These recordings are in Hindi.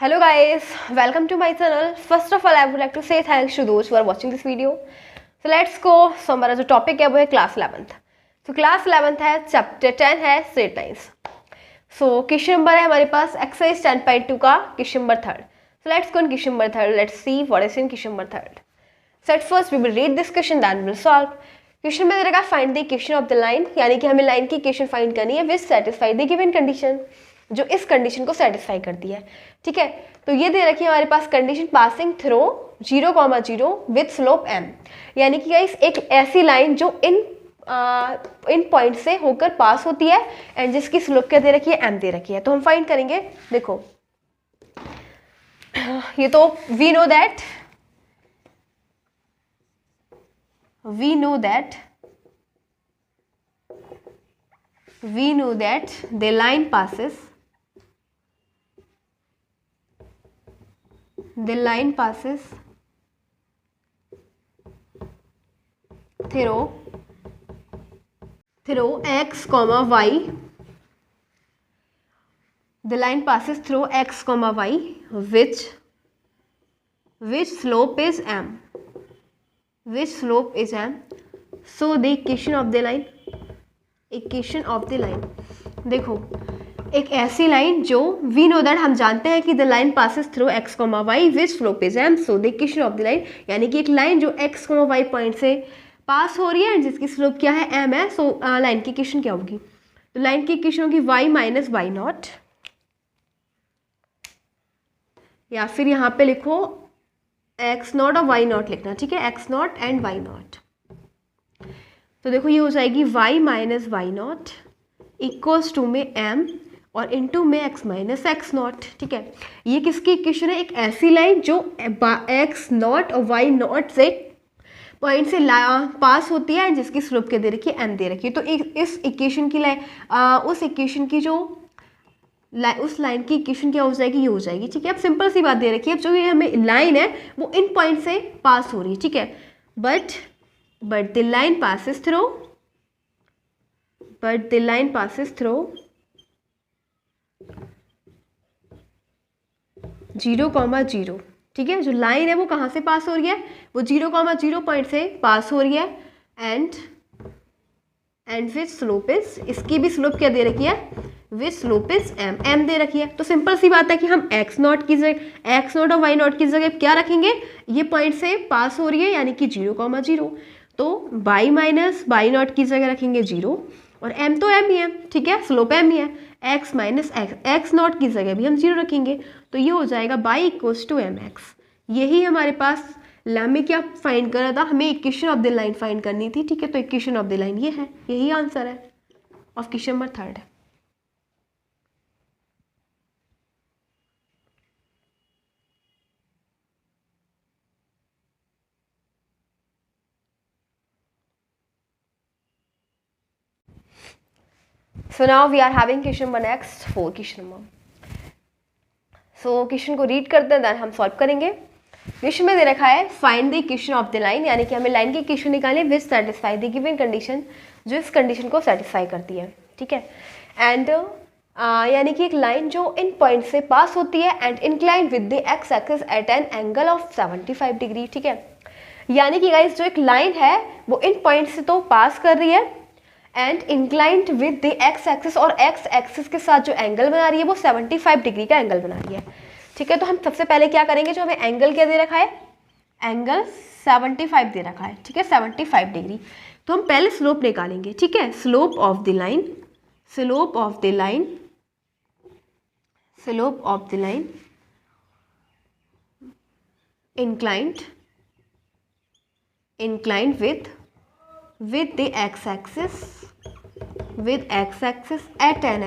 Hello guys, welcome to my channel. First of all, I would like to say thanks to those who are watching this video. So let's go. So हमारा जो टॉपिक है वो है क्लास 11th. तो क्लास 11th है, चैप्टर 10 है straight lines. So question number है हमारे पास एक्सरसाइज 10.2 का question number 3rd. So let's go on question number 3rd. Let's see what is in question number 3rd. So at first we will read this question, then we will solve. Question में दे रखा find the equation of the line, यानी कि हमें लाइन की इक्वेशन फाइंड करनी है विच सेटिस्फाई द गिवन कंडीशन, जो इस कंडीशन को सेटिस्फाई करती है. ठीक है, तो ये दे रखी है हमारे पास condition passing through 0,0 with slope m, यानी कि गाइस एक ऐसी लाइन जो इन पॉइंट से होकर पास होती है एंड जिसकी स्लोप क्या दे रखी है, m दे रखी है. तो हम फाइंड करेंगे. देखो ये तो we know that the line passes through x comma y. The line passes through x comma y which slope is m. So the equation of the line. देखो एक ऐसी लाइन जो वी नो दैट हम जानते हैं कि the line passes through x comma y which slope is m. So the equation of the line, यानी कि एक लाइन जो एक्स कोमा वाई पॉइंट से पास हो रही है जिसकी स्लोप क्या है, एम है. सो लाइन की इक्वेशन क्या होगी, तो लाइन की इक्वेशन होगी वाई माइनस वाई नॉट, या फिर यहाँ पे लिखो एक्स नॉट और वाई नॉट लिखना. ठीक है, x naught and y naught. तो देखो ये हो जाएगी y minus y naught equals to में m और इनटू में x माइनस एक्स नॉट. ठीक है, ये किसकी इक्वेशन है, एक ऐसी लाइन जो x नॉट और y नॉट से पॉइंट से पास होती है जिसकी स्लोप क्या दे रखी है, m दे रखी है. तो इस इक्वेशन की उस इक्वेशन की जो उस लाइन की इक्वेशन क्या हो जाएगी, ये हो जाएगी. ठीक है, अब सिंपल सी बात दे रखी है. अब जो ये हमें लाइन है वो इन पॉइंट से पास हो रही है. ठीक है, but the line passes through 0,0. ठीक है, जो लाइन है वो कहाँ से पास हो रही है, वो 0,0 पॉइंट से पास हो रही है एंड विच स्लोप इज, इसकी भी स्लोप क्या दे रखी है, विच स्लोप इज m दे रखी है. तो सिंपल सी बात है कि हम x नॉट और y नॉट की जगह क्या रखेंगे, ये पॉइंट से पास हो रही है यानी कि 0,0. तो y माइनस वाई नॉट की जगह रखेंगे 0 और m तो m ही है. ठीक है, स्लोप m ही है. x माइनस एक्स नॉट की जगह भी हम 0 रखेंगे. तो ये हो जाएगा y इक्वल्स टू mx. यही हमारे पास हमें क्या फाइंड करना था, हमें equation of the line find करनी थी. ठीक है, तो इक्वेशन ऑफ द लाइन ये है, यही आंसर है of question number 3rd. So now we are having question number next 4 question number. So question को रीड करते हैं, देन हम सॉल्व करेंगे. क्वेश्चन में दे रखा है find the equation of the line, यानी कि हमें लाइन की इक्वेशन निकालनी है विच सेटिस्फाई द गिवन कंडीशन, जो इस कंडीशन को सेटिस्फाई करती है. ठीक है, एंड यानी कि एक लाइन जो इन पॉइंट से पास होती है and incline with the x axis at an angle of 75 degree. ठीक है, यानी कि गाइस जो एक लाइन है वो इन पॉइंट से तो पास कर रही है and inclined with the x axis, और एक्स एक्सिस के साथ जो एंगल बना रही है वो 75 डिग्री का एंगल बना रही है. ठीक है, तो हम सबसे पहले क्या करेंगे, जो हमें एंगल क्या दे रखा है, एंगल 75 दे रखा है. ठीक है, 75 डिग्री. तो हम पहले स्लोप निकालेंगे. ठीक है, slope of the line inclined with the x-axis at an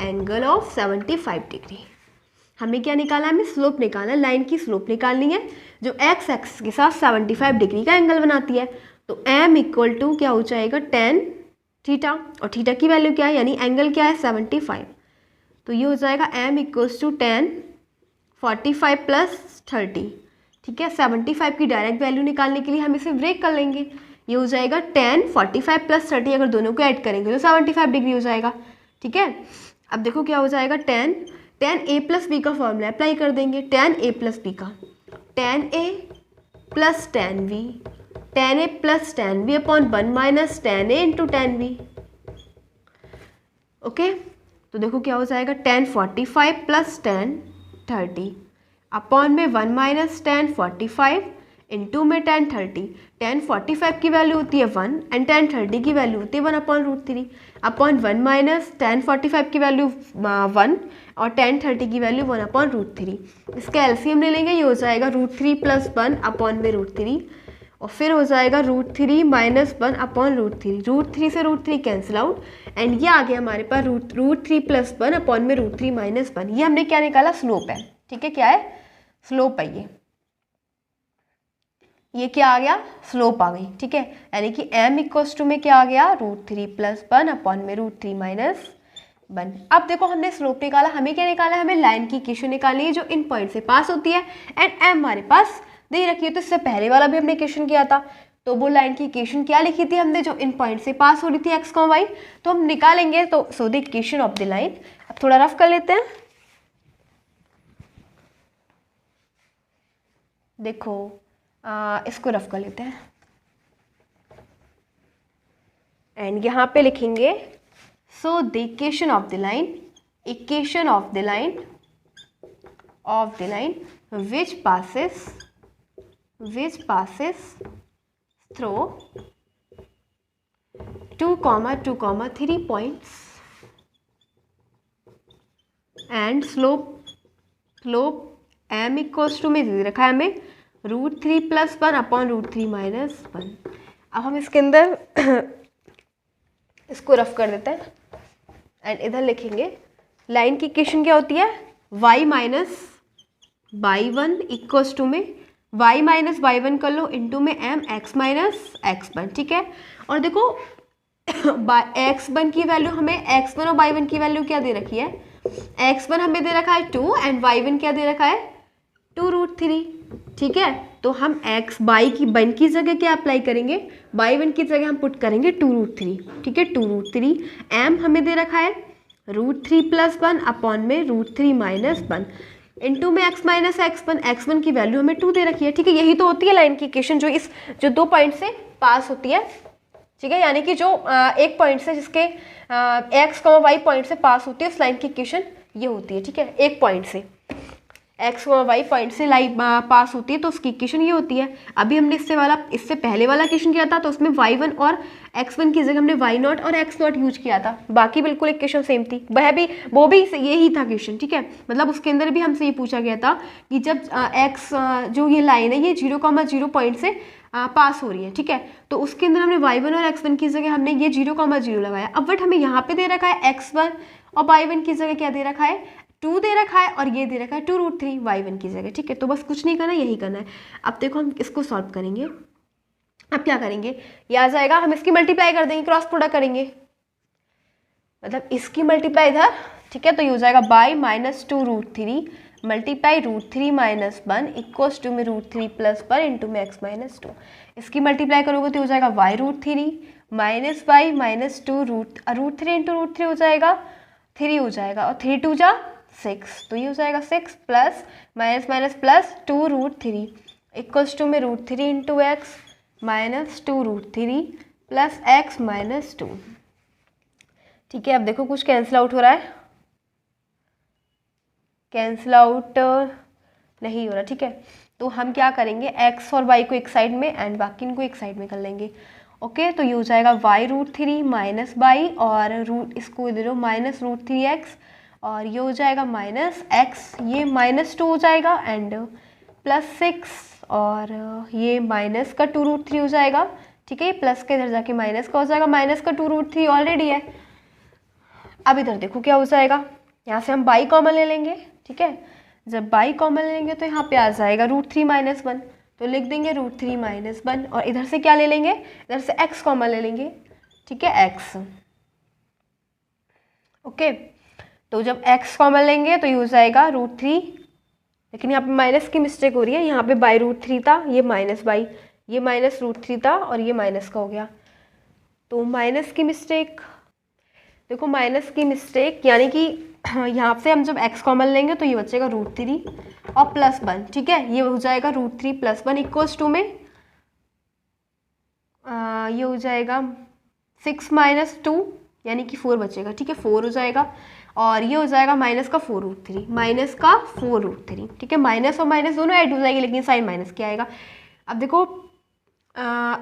angle of 75 degree. हमें क्या निकालना है, हमें स्लोप निकालना है, लाइन की स्लोप निकालनी है जो x एक्सिस के साथ 75 डिग्री का एंगल बनाती है. तो m इक्वल टू क्या हो जाएगा, tan थीटा, और थीटा की वैल्यू क्या है, यानी एंगल क्या है 75. तो ये हो जाएगा m equals to tan 45 plus 30. ठीक है, 75 की डायरेक्ट वैल्यू निकालने के लिए हम इसे ब्रेक कर लेंगे. ये हो जाएगा tan 45 प्लस 30, अगर दोनों को ऐड करेंगे तो 75 डिग्री हो जाएगा. ठीक है, अब देखो क्या हो जाएगा tan tan a plus b का फॉर्मूला अप्लाई कर देंगे, tan a प्लस बी का, tan a plus tan v, tan a plus tan v upon 1 minus tan a into tan v। Okay, तो देखो क्या हो जाएगा, tan 45 प्लस tan 30 अपॉन में 1 माइनस tan 45 इंटू में tan 30। tan 45 की वैल्यू होती है 1 एंड tan 30 की वैल्यू होती है 1 upon root 3 upon 1 minus tan 45 की वैल्यू 1 और tan 30 की वैल्यू 1 अपॉन रूट 3। इसका एलसीएम ले लेंगे, ये हो जाएगा रूट 3 प्लस 1 अपॉन में रूट 3 और फिर हो जाएगा root 3 minus 1 upon root 3। Root 3 से रूट 3 कैंसिल आउट एंड ये आ गया हमारे पास रूट 3 प्लस 1 अपॉन में रूट 3 माइनस 1। ये हमने क्या निकाला, स्लोप है। ठीक है, क्या है, स्लोप है ये क्या आ गया, स्लोप आ गई। ठीक है, यानी कि m इक्वल्स टू में क्या आ गया, रूट 3 प्लस 1 अपॉन में रूट 3 माइनस 1। अब देखो हमने स्लोप निकाला, हमें क्या निकाला है, हमें लाइन की इक्वेशन निकालनी है जो इन पॉइंट से पास होती है एंड m हमारे पास दे रखी है। तो इससे पहले वाला भी हमने इक्वेशन किया था, तो वो लाइन की इक्वेशन क्या लिखी थी हमने, जो इन पॉइंट से पास हो रही थी x, y, तो हम निकालेंगे। तो सो the equation of the line, अब थोड़ा रफ कर लेते हैं। देखो इसको रफ कर लेते हैं एंड यहाँ पे लिखेंगे, so the equation of the line, equation of the line which passes through 2, 2, 3 points and slope m equals to में दे रखा है हमें root 3 plus 1 upon root 3 minus 1। अब हम इसके अंदर इसको रफ कर देते हैं एंड इधर लिखेंगे, लाइन की इक्वेशन क्या होती है, y minus y 1 equals to में y माइनस बाई 1 कर लो इंटू में m x माइनस x1। ठीक है, और देखो x1 की वैल्यू हमें, x1 और y1 की वैल्यू क्या दे रखी है, x1 हमें दे रखा है 2 एंड y1 क्या दे रखा है 2 रूट 3। ठीक है, तो हम x बाई की 1 की जगह क्या अप्लाई करेंगे, y1 की जगह हम पुट करेंगे 2 रूट 3। ठीक है, 2 रूट 3, m हमें दे रखा है रूट 3 प्लस 1 अपॉन में रूट 3 माइनस 1 इंटू में x माइनस x1 की वैल्यू हमें 2 दे रखी है। ठीक है, यही तो होती है लाइन की इक्वेशन जो 2 पॉइंट से पास होती है। ठीक है, यानी कि जो एक पॉइंट से जिसके x, y पॉइंट से पास होती है उस लाइन की इक्वेशन ये होती है। ठीक है, एक पॉइंट से x, y पॉइंट से लाइन पास होती है तो उसकी इक्वेशन ये होती है। अभी हमने इससे पहले वाला इक्वेशन किया था तो उसमें y1 और x1 की जगह हमने y0 और x0 यूज किया था, बाकी बिल्कुल इक्वेशन सेम थी, वो भी यही था क्वेश्चन। ठीक है, मतलब उसके अंदर भी हमसे ये पूछा गया था कि जब x जो ये लाइन है ये 0,0 पॉइंट से पास हो रही है। ठीक है, तो उसके अंदर हमने y1 और x1 की जगह हमने ये 0,0 लगाया। अब बट हमें यहाँ पे दे रखा है x1 और y1 की जगह क्या दे रखा है 2 दे रखा है और ये दे रखा है 2 रूट 3 y1 की जगह। ठीक है, तो बस कुछ नहीं करना, यही करना है। अब देखो हम इसको सॉल्व करेंगे। अब क्या करेंगे, ये आ जाएगा, हम इसकी मल्टीप्लाई कर देंगे, क्रॉस प्रोडक्ट करेंगे, मतलब इसकी मल्टीप्लाई इधर। ठीक है, तो ये हो जाएगा y minus 2 root 3 multiply root 3 minus 1 equals to में रूट 3 प्लस 1 इंटू में x माइनस 2। इसकी मल्टीप्लाई करोगे तो हो जाएगा y root 3 minus y minus 2 root 3 into root 3 हो जाएगा 3 हो जाएगा और 3 2 जा 6, तो ये हो जाएगा 6 plus minus minus plus 2 root 3 equals to में root 3 into X minus 2 root 3 plus X minus 2। ठीक है, अब देखो कुछ कैंसिल आउट हो रहा है, कैंसिल आउट नहीं हो रहा। ठीक है, तो हम क्या करेंगे, x और y को एक साइड में एंड बाकी इनको एक साइड में कर लेंगे। ओके, तो ये हो जाएगा y रूट 3 माइनस बाई और रूट इसको दे दो माइनस रूट 3x और ये हो जाएगा माइनस x, ये माइनस 2 हो जाएगा एंड प्लस 6 और ये माइनस का 2 रूट 3 हो जाएगा। ठीक है, ये प्लस के इधर जाके माइनस का हो जाएगा, माइनस का 2 रूट 3 ऑलरेडी है। अब इधर देखो क्या हो जाएगा, यहाँ से हम बाई कॉमन ले लेंगे। ठीक है, जब बाई कॉमन लेंगे तो यहाँ पे आ जाएगा रूट 3 माइनस 1, तो लिख देंगे रूट 3 माइनस 1 और इधर से क्या ले लेंगे, इधर से x कॉमन ले लेंगे। ठीक है, x। ओके, तो जब x कॉमन लेंगे तो ये हो जाएगा रूट 3, लेकिन यहाँ पे माइनस की मिस्टेक हो रही है, यहाँ पे बाई रूट 3 था, ये माइनस बाई, ये माइनस रूट 3 था और ये माइनस का हो गया, तो माइनस की मिस्टेक। देखो माइनस की मिस्टेक यानी कि यहाँ से हम जब x कॉमन लेंगे तो ये बचेगा √3 और +1, ठीक है। ये हो जाएगा √3 + 1 इक्वल्स टू में ये हो जाएगा 6 - 2 यानी कि 4 बचेगा, ठीक है, 4 हो जाएगा। और ये हो जाएगा -4√3, ठीक है। माइनस और माइनस दोनों ऐड हो जाएगी, लेकिन साइन माइनस क्या आएगा। अब देखो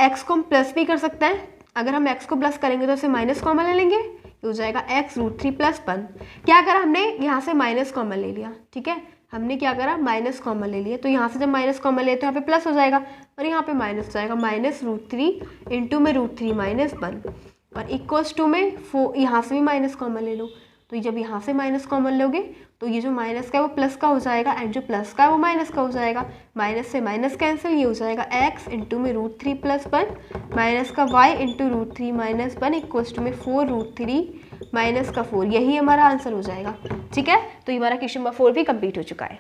x को हम प्लस भी कर सकते हैं। अगर हम x को प्लस करेंगे तो इसे माइनस कॉमन ले लेंगे, ये हो जाएगा x √3 + 1। क्या करा हमने, यहाँ से माइनस कॉमन ले लिया, ठीक है। हमने क्या करा, माइनस कॉमन ले लिया, तो यहाँ से जब माइनस कॉमन लेते हैं यहाँ पे प्लस हो जाएगा और यहाँ पे माइनस हो जाएगा। -√3 इंटू में √3 - 1 और इक्वल्स टू में 4, यहाँ से भी माइनस कॉमन ले लो। तो ये जब यहाँ से माइनस कॉमन लोगे तो ये जो माइनस का है वो प्लस का हो जाएगा एंड जो प्लस का है वो माइनस का हो जाएगा। माइनस से माइनस कैंसिल, ये हो जाएगा x इंटू में √3 + 1 माइनस का y इंटू √3 - 1 इक्वल्स टू में 4√3 माइनस का 4। यही हमारा आंसर हो जाएगा, ठीक है। तो ये हमारा क्वेश्चन नंबर 4 भी कंप्लीट हो चुका है।